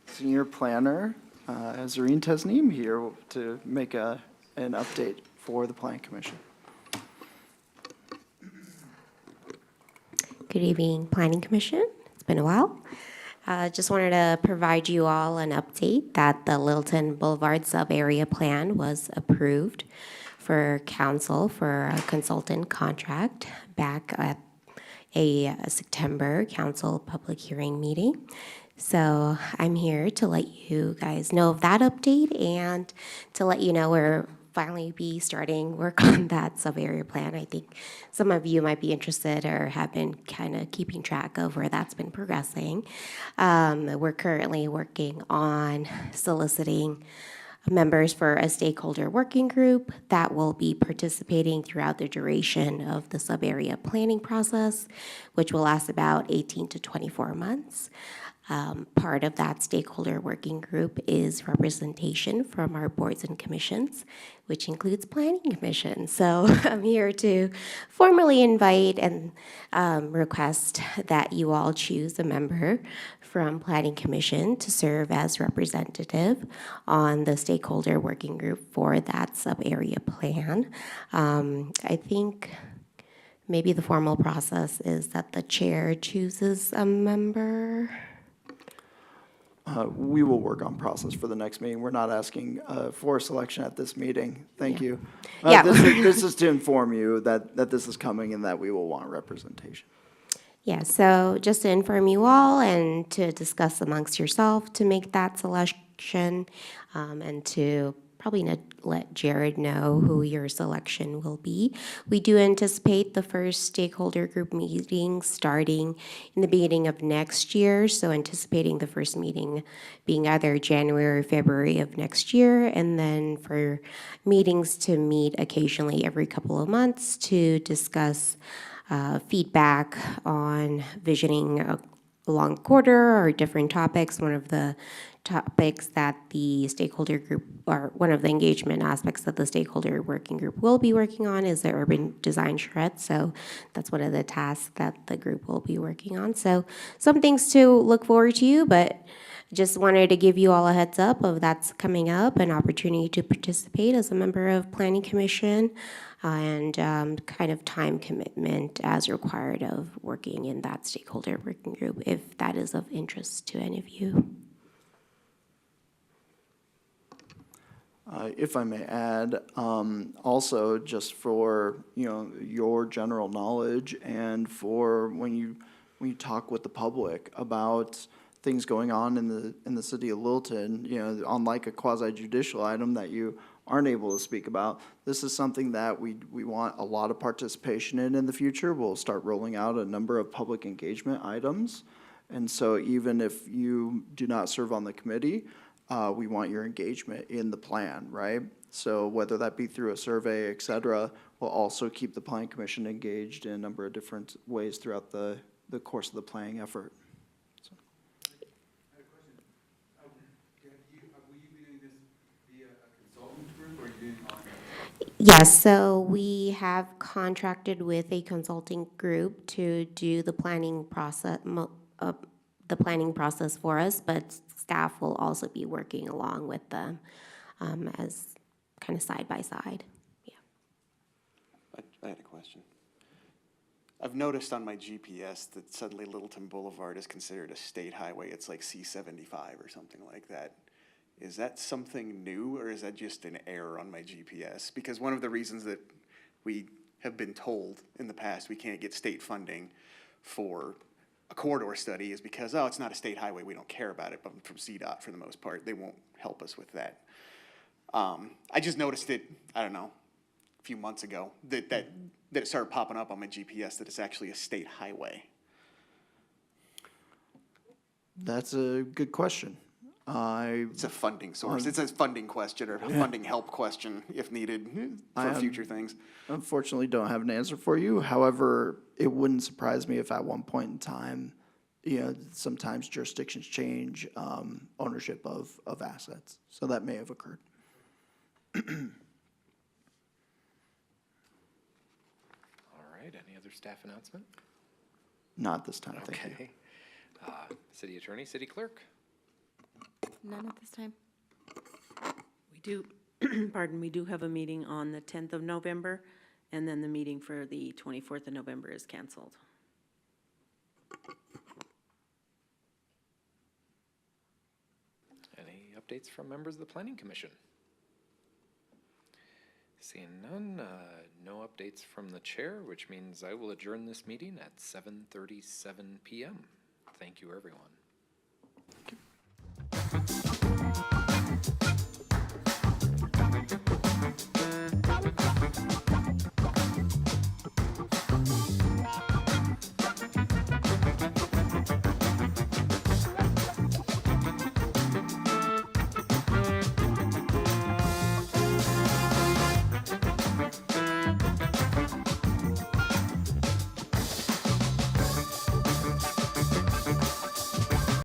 Senior Planner Zareen Tasneem here to make an update for the Plan Commission. Good evening, Planning Commission. It's been a while. Just wanted to provide you all an update that the Littleton Boulevard sub-area plan was approved for council for a consultant contract back at a September council public hearing meeting. So I'm here to let you guys know of that update and to let you know we're finally be starting work on that sub-area plan. I think some of you might be interested or have been kind of keeping track of where that's been progressing. We're currently working on soliciting members for a stakeholder working group that will be participating throughout the duration of the sub-area planning process, which will last about 18 to 24 months. Part of that stakeholder working group is representation from our boards and commissions, which includes Planning Commission. So I'm here to formally invite and request that you all choose a member from Planning Commission to serve as representative on the stakeholder working group for that sub-area plan. I think maybe the formal process is that the chair chooses a member. We will work on process for the next meeting. We're not asking for selection at this meeting. Thank you. Yeah. This is to inform you that this is coming and that we will want representation. Yeah, so just to inform you all and to discuss amongst yourself to make that selection and to probably let Jared know who your selection will be. We do anticipate the first stakeholder group meeting starting in the beginning of next year, so anticipating the first meeting being either January or February of next year, and then for meetings to meet occasionally every couple of months to discuss feedback on visioning along the quarter or different topics. One of the topics that the stakeholder group, or one of the engagement aspects that the stakeholder working group will be working on, is the urban design shred. So that's one of the tasks that the group will be working on. So some things to look forward to, but just wanted to give you all a heads up of that's coming up, an opportunity to participate as a member of Planning Commission, and kind of time commitment as required of working in that stakeholder working group, if that is of interest to any of you. If I may add, also just for your general knowledge and for when you talk with the public about things going on in the city of Littleton, unlike a quasi judicial item that you aren't able to speak about, this is something that we want a lot of participation in the future. We'll start rolling out a number of public engagement items, and so even if you do not serve on the committee, we want your engagement in the plan, right? So whether that be through a survey, et cetera, we'll also keep the Planning Commission engaged in a number of different ways throughout the course of the planning effort. So. I have a question. Will you be doing this via a consultant group, or are you doing it on? Yes, so we have contracted with a consulting group to do the planning process, for us, but staff will also be working along with them as kind of side by side. I had a question. I've noticed on my GPS that suddenly Littleton Boulevard is considered a state highway. It's like C-75 or something like that. Is that something new, or is that just an error on my GPS? Because one of the reasons that we have been told in the past we can't get state funding for a corridor study is because, oh, it's not a state highway, we don't care about it, but from CDOT for the most part, they won't help us with that. I just noticed it, I don't know, a few months ago, that it started popping up on my GPS that it's actually a state highway. That's a good question. It's a funding source. It's a funding question or a funding help question if needed for future things. Unfortunately don't have an answer for you. However, it wouldn't surprise me if at one point in time, sometimes jurisdictions change ownership of assets. So that may have occurred. All right, any other staff announcement? Not this time, thank you. Okay. City attorney, city clerk? None at this time? We do, pardon, we do have a meeting on the 10th of November, and then the meeting for the 24th of November is canceled. Any updates from members of the planning commission? Seeing none, no updates from the chair, which means I will adjourn this meeting at 7:37 PM. Thank you, everyone.